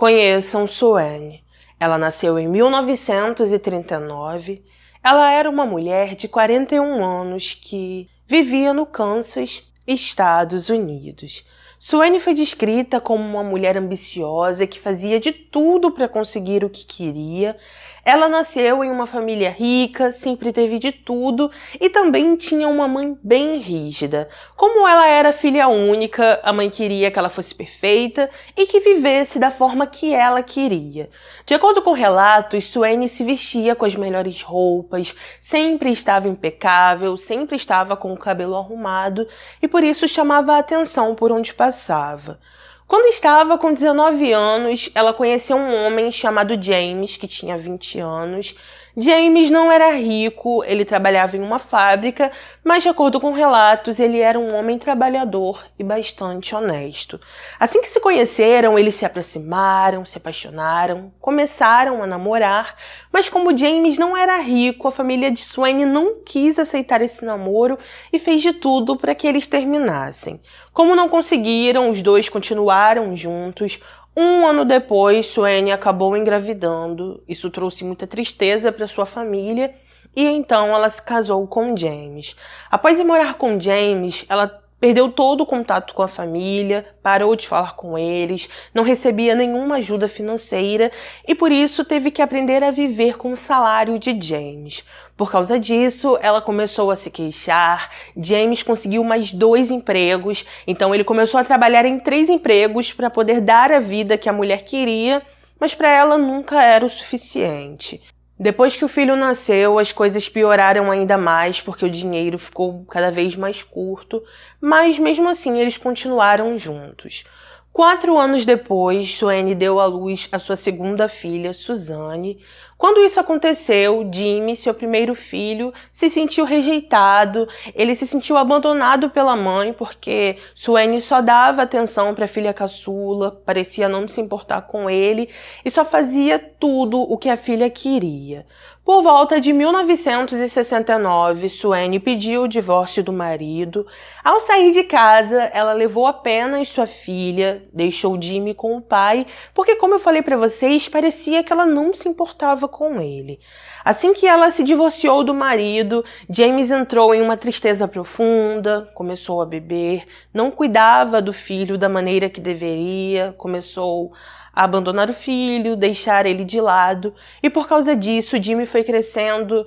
Conheçam Suene. Ela nasceu em 1939. Ela era uma mulher de 41 anos que vivia no Kansas, Estados Unidos. Suene foi descrita como uma mulher ambiciosa que fazia de tudo para conseguir o que queria. Ela nasceu em uma família rica, sempre teve de tudo e também tinha uma mãe bem rígida. Como ela era filha única, a mãe queria que ela fosse perfeita e que vivesse da forma que ela queria. De acordo com relatos, Suene se vestia com as melhores roupas, sempre estava impecável, sempre estava com o cabelo arrumado e por isso chamava a atenção por onde passava. Quando estava com 19 anos, ela conheceu um homem chamado James, que tinha 20 anos. James não era rico, ele trabalhava em uma fábrica, mas de acordo com relatos, ele era um homem trabalhador e bastante honesto. Assim que se conheceram, eles se aproximaram, se apaixonaram, começaram a namorar, mas como James não era rico, a família de Suene não quis aceitar esse namoro e fez de tudo para que eles terminassem. Como não conseguiram, os dois continuaram juntos. Um ano depois, Suene acabou engravidando. Isso trouxe muita tristeza para sua família e então ela se casou com James. Após ir morar com James, ela perdeu todo o contato com a família, parou de falar com eles, não recebia nenhuma ajuda financeira e por isso teve que aprender a viver com o salário de James. Por causa disso, ela começou a se queixar. James conseguiu mais 2 empregos, então ele começou a trabalhar em 3 empregos para poder dar a vida que a mulher queria, mas para ela nunca era o suficiente. Depois que o filho nasceu, as coisas pioraram ainda mais porque o dinheiro ficou cada vez mais curto, mas mesmo assim eles continuaram juntos. 4 anos depois, Suene deu à luz a sua segunda filha, Suzanne. Quando isso aconteceu, Jimmy, seu primeiro filho, se sentiu rejeitado, ele se sentiu abandonado pela mãe porque Suene só dava atenção para a filha caçula, parecia não se importar com ele e só fazia tudo o que a filha queria. Por volta de 1969, Suene pediu o divórcio do marido. Ao sair de casa, ela levou apenas sua filha, deixou Jimmy com o pai, porque, como eu falei para vocês, parecia que ela não se importava com ele. Assim que ela se divorciou do marido, James entrou em uma tristeza profunda, começou a beber, não cuidava do filho da maneira que deveria, começou a abandonar o filho, deixar ele de lado, e por causa disso Jimmy foi crescendo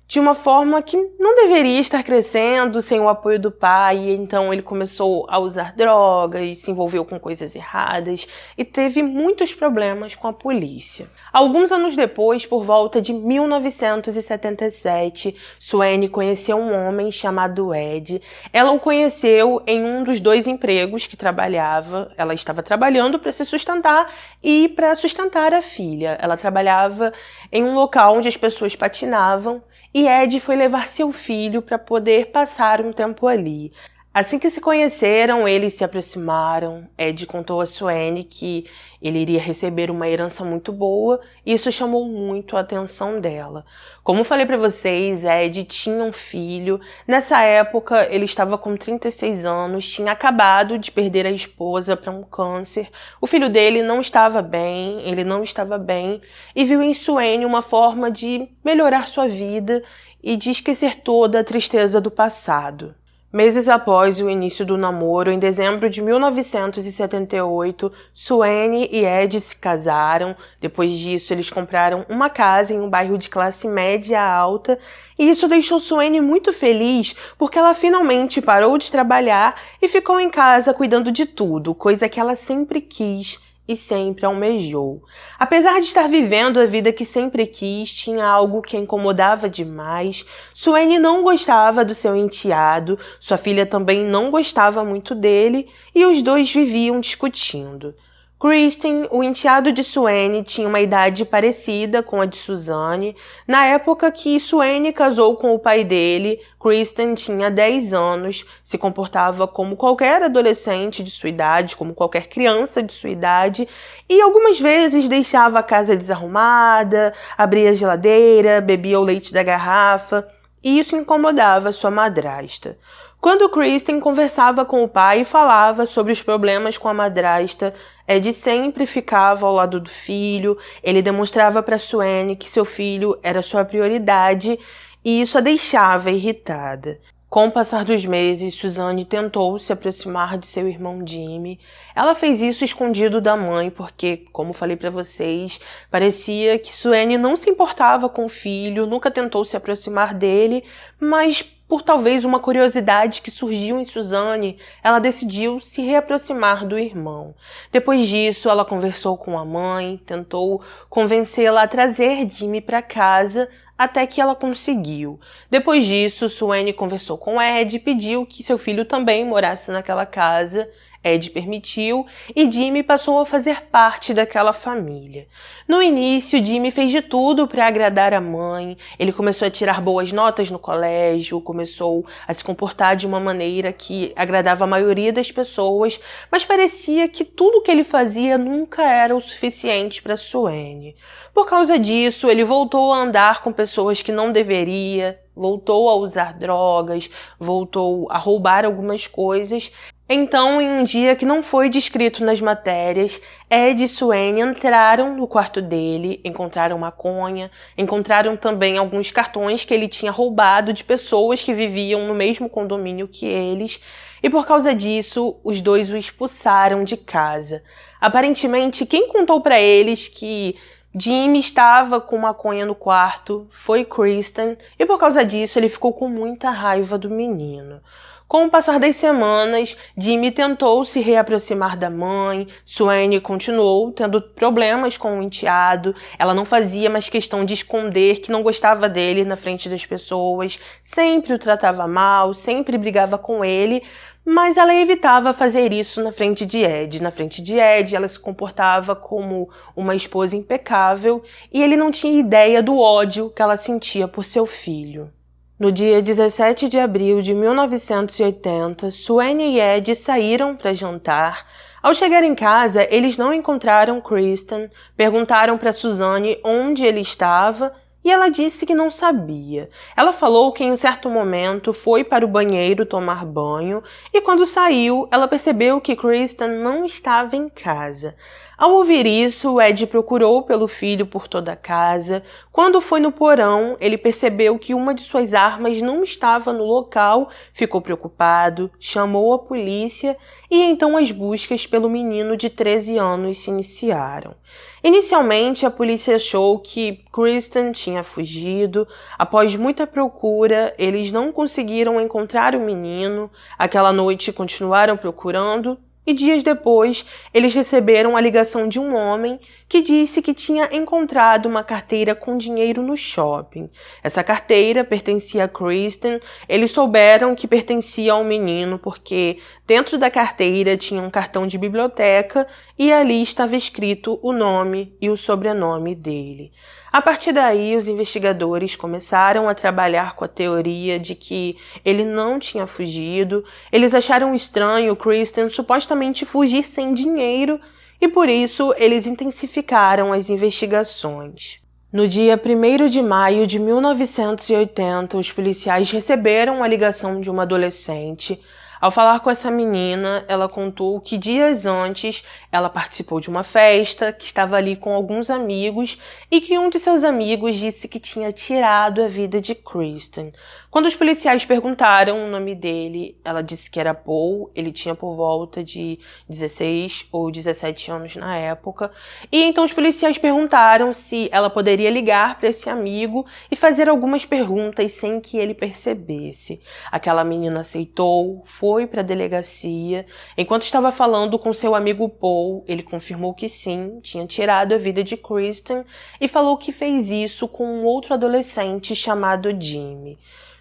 de uma forma que não deveria estar crescendo sem o apoio do pai, e então ele começou a usar drogas, se envolveu com coisas erradas e teve muitos problemas com a polícia. Alguns anos depois, por volta de 1977, Suene conheceu um homem chamado Ed. Ela o conheceu em um dos 2 empregos que trabalhava. Ela estava trabalhando para se sustentar e para sustentar a filha. Ela trabalhava em um local onde as pessoas patinavam e Ed foi levar seu filho para poder passar um tempo ali. Assim que se conheceram, eles se aproximaram. Ed contou a Suene que ele iria receber uma herança muito boa e isso chamou muito a atenção dela. Como falei para vocês, Ed tinha um filho. Nessa época, ele estava com 36 anos, tinha acabado de perder a esposa para um câncer. O filho dele não estava bem, ele não estava bem e viu em Suene uma forma de melhorar sua vida e de esquecer toda a tristeza do passado. Meses após o início do namoro, em dezembro de 1978, Suene e Ed se casaram. Depois disso, eles compraram uma casa em um bairro de classe média alta e isso deixou Suene muito feliz porque ela finalmente parou de trabalhar e ficou em casa cuidando de tudo, coisa que ela sempre quis e sempre almejou. Apesar de estar vivendo a vida que sempre quis, tinha algo que a incomodava demais. Suene não gostava do seu enteado, sua filha também não gostava muito dele e os dois viviam discutindo. Kristen, o enteado de Suene, tinha uma idade parecida com a de Suzanne. Na época que Suene casou com o pai dele, Kristen tinha 10 anos, se comportava como qualquer adolescente de sua idade, como qualquer criança de sua idade, e algumas vezes deixava a casa desarrumada, abria a geladeira, bebia o leite da garrafa, e isso incomodava sua madrasta. Quando Kristen conversava com o pai e falava sobre os problemas com a madrasta, Ed sempre ficava ao lado do filho, ele demonstrava para Suene que seu filho era sua prioridade e isso a deixava irritada. Com o passar dos meses, Suzanne tentou se aproximar de seu irmão Jimmy. Ela fez isso escondido da mãe porque, como falei para vocês, parecia que Suene não se importava com o filho, nunca tentou se aproximar dele, mas por talvez uma curiosidade que surgiu em Suzanne, ela decidiu se reaproximar do irmão. Depois disso, ela conversou com a mãe, tentou convencê-la a trazer Jimmy para casa, até que ela conseguiu. Depois disso, Suene conversou com Ed e pediu que seu filho também morasse naquela casa. Ed permitiu e Jimmy passou a fazer parte daquela família. No início, Jimmy fez de tudo para agradar a mãe. Ele começou a tirar boas notas no colégio, começou a se comportar de uma maneira que agradava a maioria das pessoas, mas parecia que tudo que ele fazia nunca era o suficiente para Suene. Por causa disso, ele voltou a andar com pessoas que não deveria, voltou a usar drogas, voltou a roubar algumas coisas. Então, em um dia que não foi descrito nas matérias, Ed e Suene entraram no quarto dele, encontraram maconha, encontraram também alguns cartões que ele tinha roubado de pessoas que viviam no mesmo condomínio que eles, e por causa disso, os dois o expulsaram de casa. Aparentemente, quem contou para eles que Jimmy estava com maconha no quarto foi Kristen, e por causa disso ele ficou com muita raiva do menino. Com o passar das semanas, Jimmy tentou se reaproximar da mãe, Suene continuou tendo problemas com o enteado, ela não fazia mais questão de esconder que não gostava dele na frente das pessoas, sempre o tratava mal, sempre brigava com ele, mas ela evitava fazer isso na frente de Ed. Na frente de Ed, ela se comportava como uma esposa impecável e ele não tinha ideia do ódio que ela sentia por seu filho. No dia 17 de abril de 1980, Suene e Ed saíram para jantar. Ao chegar em casa, eles não encontraram Kristen, perguntaram para Suzanne onde ele estava e ela disse que não sabia. Ela falou que em um certo momento foi para o banheiro tomar banho e quando saiu, ela percebeu que Kristen não estava em casa. Ao ouvir isso, Ed procurou pelo filho por toda a casa. Quando foi no porão, ele percebeu que uma de suas armas não estava no local, ficou preocupado, chamou a polícia e então as buscas pelo menino de 13 anos se iniciaram. Inicialmente, a polícia achou que Kristen tinha fugido. Após muita procura, eles não conseguiram encontrar o menino. Aquela noite continuaram procurando. E dias depois, eles receberam a ligação de um homem que disse que tinha encontrado uma carteira com dinheiro no shopping. Essa carteira pertencia a Kristen. Eles souberam que pertencia ao menino porque dentro da carteira tinha um cartão de biblioteca e ali estava escrito o nome e o sobrenome dele. A partir daí, os investigadores começaram a trabalhar com a teoria de que ele não tinha fugido. Eles acharam estranho Kristen supostamente fugir sem dinheiro e, por isso, eles intensificaram as investigações. No dia 1º de maio de 1980, os policiais receberam a ligação de uma adolescente. Ao falar com essa menina, ela contou que dias antes ela participou de uma festa, que estava ali com alguns amigos e que um de seus amigos disse que tinha tirado a vida de Kristen. Quando os policiais perguntaram o nome dele, ela disse que era Paul, ele tinha por volta de 16 ou 17 anos na época, e então os policiais perguntaram se ela poderia ligar para esse amigo e fazer algumas perguntas sem que ele percebesse. Aquela menina aceitou, foi para a delegacia. Enquanto estava falando com seu amigo Paul, ele confirmou que sim, tinha tirado a vida de Kristen e falou que fez isso com um outro adolescente chamado Jimmy.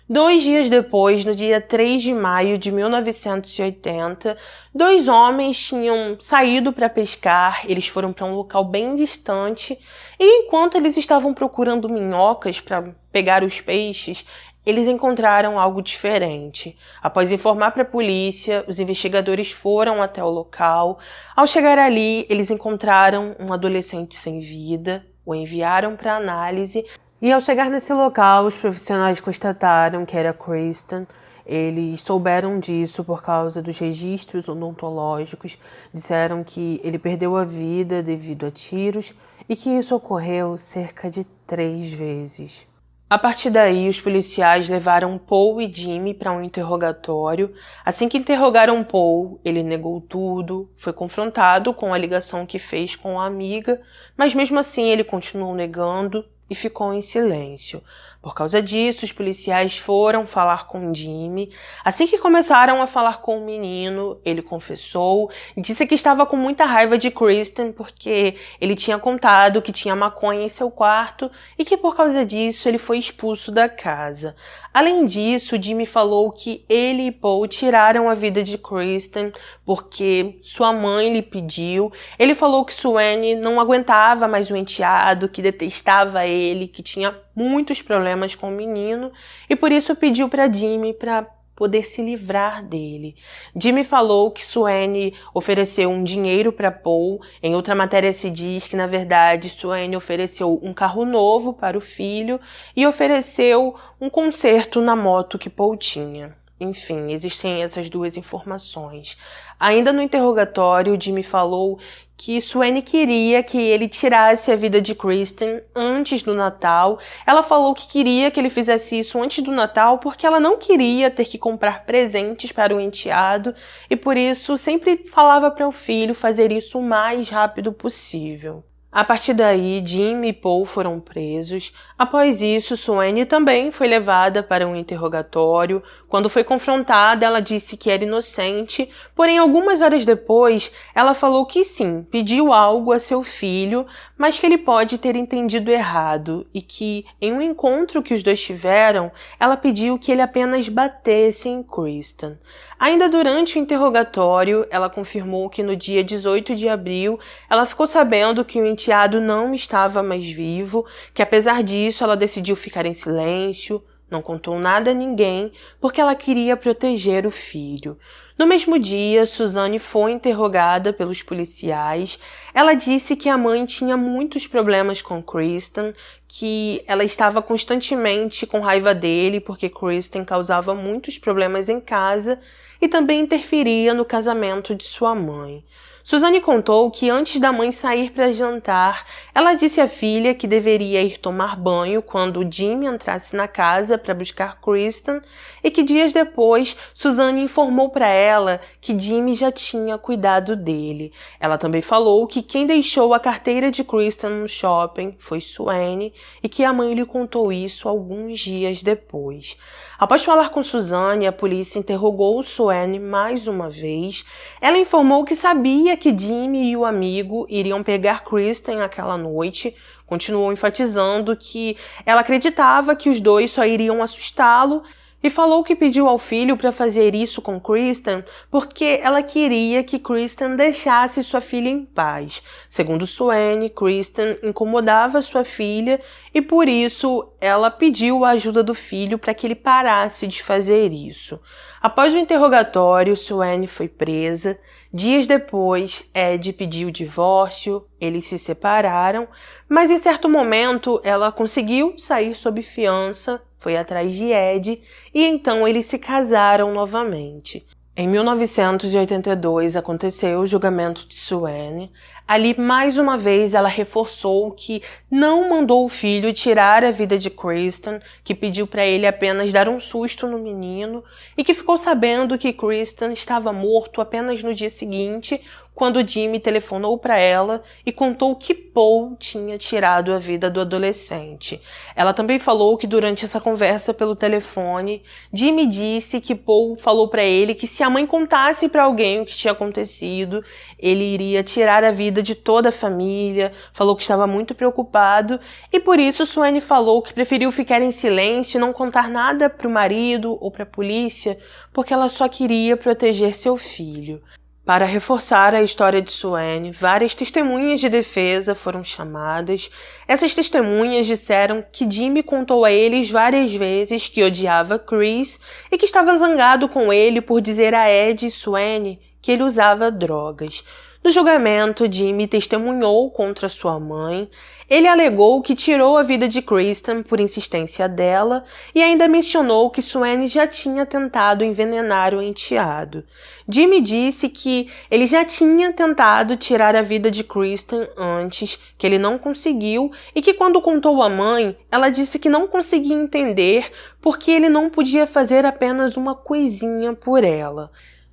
2 dias depois, no dia 3 de maio de 1980, 2 homens tinham saído para pescar, eles foram para um local bem distante e enquanto eles estavam procurando minhocas para pegar os peixes, eles encontraram algo diferente. Após informar para a polícia, os investigadores foram até o local. Ao chegar ali, eles encontraram um adolescente sem vida, o enviaram para análise. E ao chegar nesse local, os profissionais constataram que era Kristen. Eles souberam disso por causa dos registros odontológicos, disseram que ele perdeu a vida devido a tiros e que isso ocorreu cerca de 3 vezes. A partir daí, os policiais levaram Paul e Jimmy para um interrogatório. Assim que interrogaram Paul, ele negou tudo, foi confrontado com a ligação que fez com a amiga, mas mesmo assim ele continuou negando e ficou em silêncio. Por causa disso, os policiais foram falar com Jimmy. Assim que começaram a falar com o menino, ele confessou e disse que estava com muita raiva de Kristen porque ele tinha contado que tinha maconha em seu quarto e que por causa disso ele foi expulso da casa. Além disso, Jimmy falou que ele e Paul tiraram a vida de Kristen porque sua mãe lhe pediu. Ele falou que Suene não aguentava mais o enteado, que detestava ele, que tinha muitos problemas com o menino e por isso pediu para Jimmy para poder se livrar dele. Jimmy falou que Suene ofereceu um dinheiro para Paul. Em outra matéria se diz que, na verdade, Suene ofereceu um carro novo para o filho e ofereceu um conserto na moto que Paul tinha. Enfim, existem essas duas informações. Ainda no interrogatório, Jimmy falou que Suene queria que ele tirasse a vida de Kristen antes do Natal. Ela falou que queria que ele fizesse isso antes do Natal porque ela não queria ter que comprar presentes para o enteado e por isso sempre falava para o filho fazer isso o mais rápido possível. A partir daí, Jimmy e Paul foram presos. Após isso, Suene também foi levada para um interrogatório. Quando foi confrontada, ela disse que era inocente, porém, algumas horas depois, ela falou que sim, pediu algo a seu filho, mas que ele pode ter entendido errado e que, em um encontro que os dois tiveram, ela pediu que ele apenas batesse em Kristen. Ainda durante o interrogatório, ela confirmou que no dia 18 de abril, ela ficou sabendo que o enteado não estava mais vivo, que apesar disso ela decidiu ficar em silêncio, não contou nada a ninguém, porque ela queria proteger o filho. No mesmo dia, Suzanne foi interrogada pelos policiais. Ela disse que a mãe tinha muitos problemas com Kristen, que ela estava constantemente com raiva dele porque Kristen causava muitos problemas em casa e também interferia no casamento de sua mãe. Suzanne contou que antes da mãe sair para jantar, ela disse à filha que deveria ir tomar banho quando Jimmy entrasse na casa para buscar Kristen e que dias depois Suzanne informou para ela que Jimmy já tinha cuidado dele. Ela também falou que quem deixou a carteira de Kristen no shopping foi Suene e que a mãe lhe contou isso alguns dias depois. Após falar com Suzanne, a polícia interrogou Suene mais uma vez. Ela informou que sabia que Jimmy e o amigo iriam pegar Kristen aquela noite. Continuou enfatizando que ela acreditava que os dois só iriam assustá-lo e falou que pediu ao filho para fazer isso com Kristen porque ela queria que Kristen deixasse sua filha em paz. Segundo Suene, Kristen incomodava sua filha e por isso ela pediu a ajuda do filho para que ele parasse de fazer isso. Após o interrogatório, Suene foi presa. Dias depois, Ed pediu o divórcio, eles se separaram, mas em certo momento ela conseguiu sair sob fiança, foi atrás de Ed e então eles se casaram novamente. Em 1982 aconteceu o julgamento de Suene. Ali, mais uma vez, ela reforçou que não mandou o filho tirar a vida de Kristen, que pediu para ele apenas dar um susto no menino e que ficou sabendo que Kristen estava morto apenas no dia seguinte, quando Jimmy telefonou para ela e contou que Paul tinha tirado a vida do adolescente. Ela também falou que durante essa conversa pelo telefone, Jimmy disse que Paul falou para ele que se a mãe contasse para alguém o que tinha acontecido, ele iria tirar a vida de toda a família, falou que estava muito preocupado e por isso Suene falou que preferiu ficar em silêncio e não contar nada para o marido ou para a polícia, porque ela só queria proteger seu filho. Para reforçar a história de Suene, várias testemunhas de defesa foram chamadas. Essas testemunhas disseram que Jimmy contou a eles várias vezes que odiava Chris e que estava zangado com ele por dizer a Ed e Suene que ele usava drogas. No julgamento, Jimmy testemunhou contra sua mãe. Ele alegou que tirou a vida de Kristen por insistência dela e ainda mencionou que Suene já tinha tentado envenenar o enteado. Jimmy disse que ele já tinha tentado tirar a vida de Kristen antes, que ele não conseguiu e que quando contou à mãe, ela disse que não conseguia entender porque ele não podia fazer apenas uma coisinha por ela.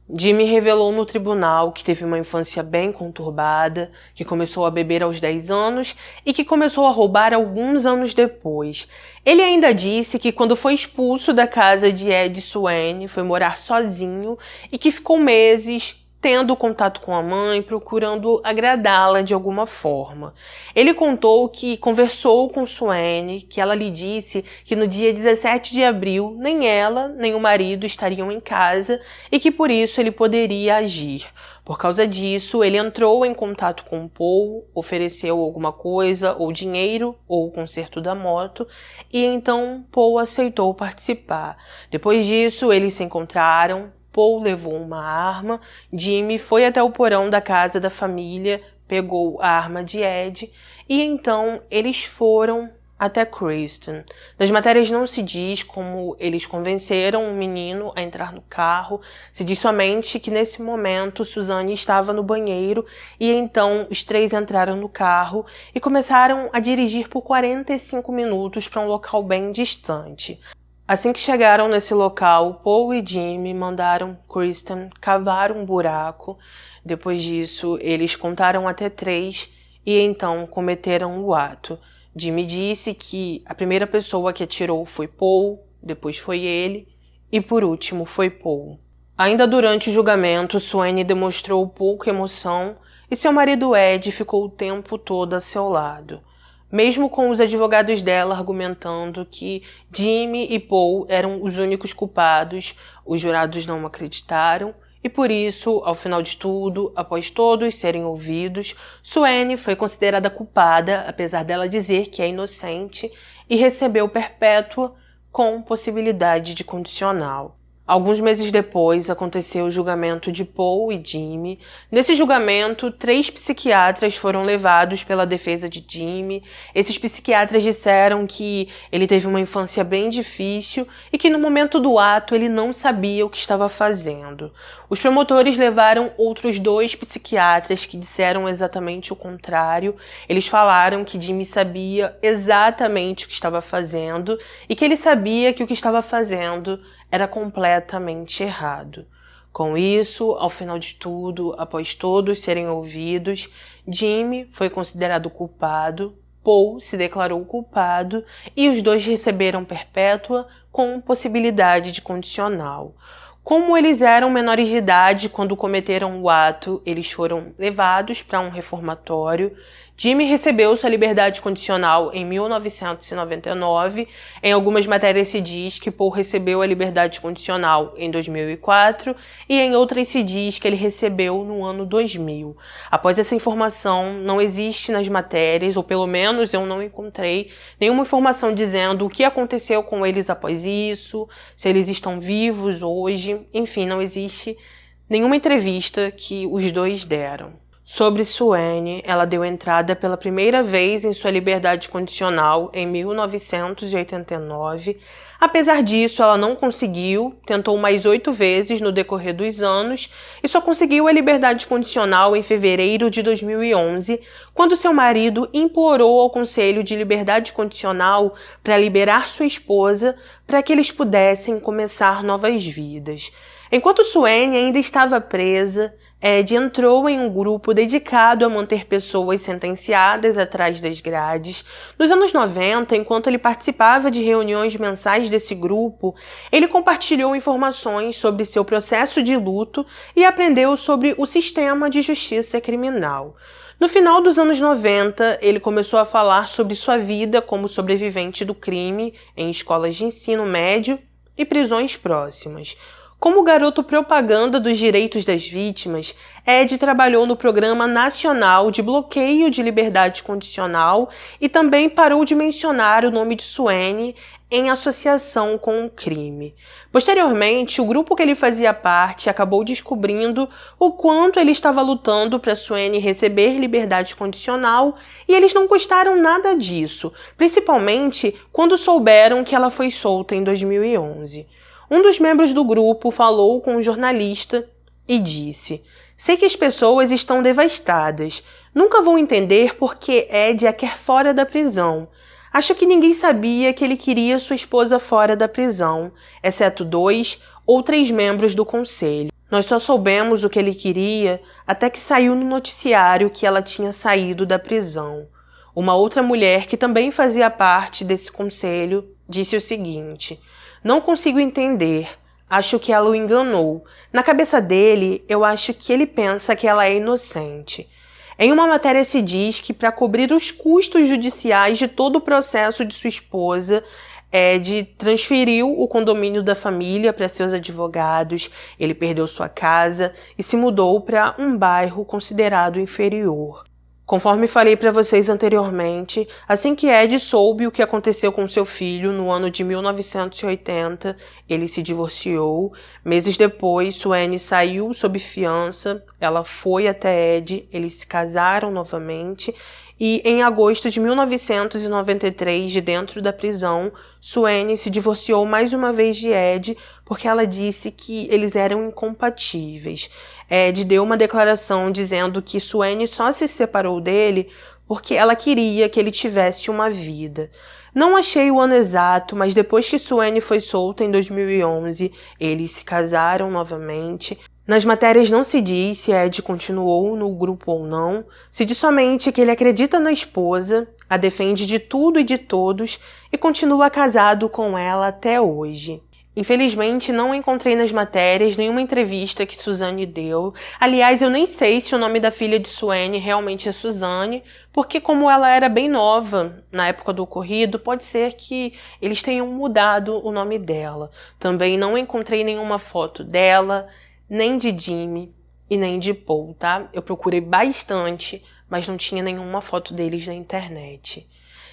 Jimmy revelou no tribunal que teve uma infância bem conturbada, que começou a beber aos 10 anos e que começou a roubar alguns anos depois. Ele ainda disse que quando foi expulso da casa de Ed Suene, foi morar sozinho e que ficou meses tendo contato com a mãe, procurando agradá-la de alguma forma. Ele contou que conversou com Suene, que ela lhe disse que no dia 17 de abril nem ela nem o marido estariam em casa e que por isso ele poderia agir. Por causa disso, ele entrou em contato com Paul, ofereceu alguma coisa, ou dinheiro, ou o conserto da moto, e então Paul aceitou participar. Depois disso, eles se encontraram. Paul levou uma arma, Jimmy foi até o porão da casa da família, pegou a arma de Ed e então eles foram até Kristen. Nas matérias não se diz como eles convenceram o menino a entrar no carro, se diz somente que nesse momento Suzanne estava no banheiro e então os três entraram no carro e começaram a dirigir por 45 minutos para um local bem distante. Assim que chegaram nesse local, Paul e Jimmy mandaram Kristen cavar um buraco. Depois disso, eles contaram até 3 e então cometeram o ato. Jimmy disse que a primeira pessoa que atirou foi Paul, depois foi ele e por último foi Paul. Ainda durante o julgamento, Suene demonstrou pouca emoção e seu marido Ed ficou o tempo todo a seu lado. Mesmo com os advogados dela argumentando que Jimmy e Paul eram os únicos culpados, os jurados não acreditaram e por isso, ao final de tudo, após todos serem ouvidos, Suene foi considerada culpada, apesar dela dizer que é inocente, e recebeu perpétua com possibilidade de condicional. Alguns meses depois, aconteceu o julgamento de Paul e Jimmy. Nesse julgamento, 3 psiquiatras foram levados pela defesa de Jimmy. Esses psiquiatras disseram que ele teve uma infância bem difícil e que no momento do ato ele não sabia o que estava fazendo. Os promotores levaram outros 2 psiquiatras que disseram exatamente o contrário. Eles falaram que Jimmy sabia exatamente o que estava fazendo e que ele sabia que o que estava fazendo era completamente errado. Com isso, ao final de tudo, após todos serem ouvidos, Jimmy foi considerado culpado, Paul se declarou culpado e os 2 receberam perpétua com possibilidade de condicional. Como eles eram menores de idade quando cometeram o ato, eles foram levados para um reformatório. Jimmy recebeu sua liberdade condicional em 1999. Em algumas matérias se diz que Paul recebeu a liberdade condicional em 2004 e em outras se diz que ele recebeu no ano 2000. Após essa informação, não existe nas matérias, ou pelo menos eu não encontrei, nenhuma informação dizendo o que aconteceu com eles após isso, se eles estão vivos hoje, enfim, não existe nenhuma entrevista que os 2 deram. Sobre Suene, ela deu entrada pela primeira vez em sua liberdade condicional em 1989. Apesar disso, ela não conseguiu, tentou mais 8 vezes no decorrer dos anos e só conseguiu a liberdade condicional em fevereiro de 2011, quando seu marido implorou ao Conselho de Liberdade Condicional para liberar sua esposa para que eles pudessem começar novas vidas. Enquanto Suene ainda estava presa, Ed entrou em um grupo dedicado a manter pessoas sentenciadas atrás das grades. Nos anos 90, enquanto ele participava de reuniões mensais desse grupo, ele compartilhou informações sobre seu processo de luto e aprendeu sobre o sistema de justiça criminal. No final dos anos 90, ele começou a falar sobre sua vida como sobrevivente do crime em escolas de ensino médio e prisões próximas. Como garoto propaganda dos direitos das vítimas, Ed trabalhou no Programa Nacional de Bloqueio de Liberdade Condicional e também parou de mencionar o nome de Suene em associação com o crime. Posteriormente, o grupo que ele fazia parte acabou descobrindo o quanto ele estava lutando para Suene receber liberdade condicional e eles não gostaram nada disso, principalmente quando souberam que ela foi solta em 2011. Um dos membros do grupo falou com um jornalista e disse: "Sei que as pessoas estão devastadas. Nunca vão entender por que Ed a quer fora da prisão. Acho que ninguém sabia que ele queria sua esposa fora da prisão, exceto 2 ou 3 membros do conselho. Nós só soubemos o que ele queria até que saiu no noticiário que ela tinha saído da prisão." Uma outra mulher que também fazia parte desse conselho disse o seguinte: "Não consigo entender. Acho que ela o enganou. Na cabeça dele, eu acho que ele pensa que ela é inocente." Em uma matéria se diz que para cobrir os custos judiciais de todo o processo de sua esposa, Ed transferiu o condomínio da família para seus advogados, ele perdeu sua casa e se mudou para um bairro considerado inferior. Conforme falei para vocês anteriormente, assim que Ed soube o que aconteceu com seu filho no ano de 1980, ele se divorciou. Meses depois, Suene saiu sob fiança, ela foi até Ed, eles se casaram novamente e em agosto de 1993, de dentro da prisão, Suene se divorciou mais uma vez de Ed porque ela disse que eles eram incompatíveis. Ed deu uma declaração dizendo que Suene só se separou dele porque ela queria que ele tivesse uma vida. Não achei o ano exato, mas depois que Suene foi solta em 2011, eles se casaram novamente. Nas matérias não se diz se Ed continuou no grupo ou não, se diz somente que ele acredita na esposa, a defende de tudo e de todos e continua casado com ela até hoje. Infelizmente, não encontrei nas matérias nenhuma entrevista que Suzane deu. Aliás, eu nem sei se o nome da filha de Suene realmente é Suzane, porque como ela era bem nova na época do ocorrido, pode ser que eles tenham mudado o nome dela. Também não encontrei nenhuma foto dela, nem de Jimmy e nem de Paul, tá? Eu procurei bastante, mas não tinha nenhuma foto deles na internet.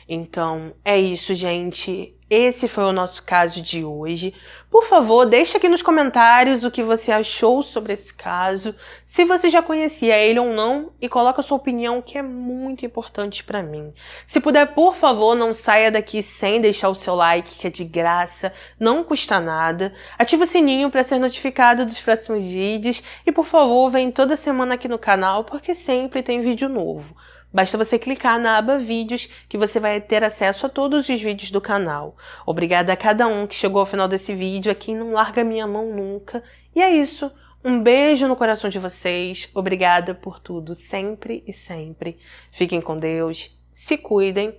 Então, é isso, gente. Esse foi o nosso caso de hoje. Por favor, deixa aqui nos comentários o que você achou sobre esse caso, se você já conhecia ele ou não, e coloca a sua opinião, que é muito importante para mim. Se puder, por favor, não saia daqui sem deixar o seu like, que é de graça, não custa nada. Ativa o sininho para ser notificado dos próximos vídeos e, por favor, vem toda semana aqui no canal, porque sempre tem vídeo novo. Basta você clicar na aba Vídeos que você vai ter acesso a todos os vídeos do canal. Obrigada a cada um que chegou ao final desse vídeo, a quem não larga minha mão nunca. E é isso. Um beijo no coração de vocês. Obrigada por tudo, sempre e sempre. Fiquem com Deus, se cuidem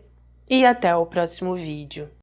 e até o próximo vídeo.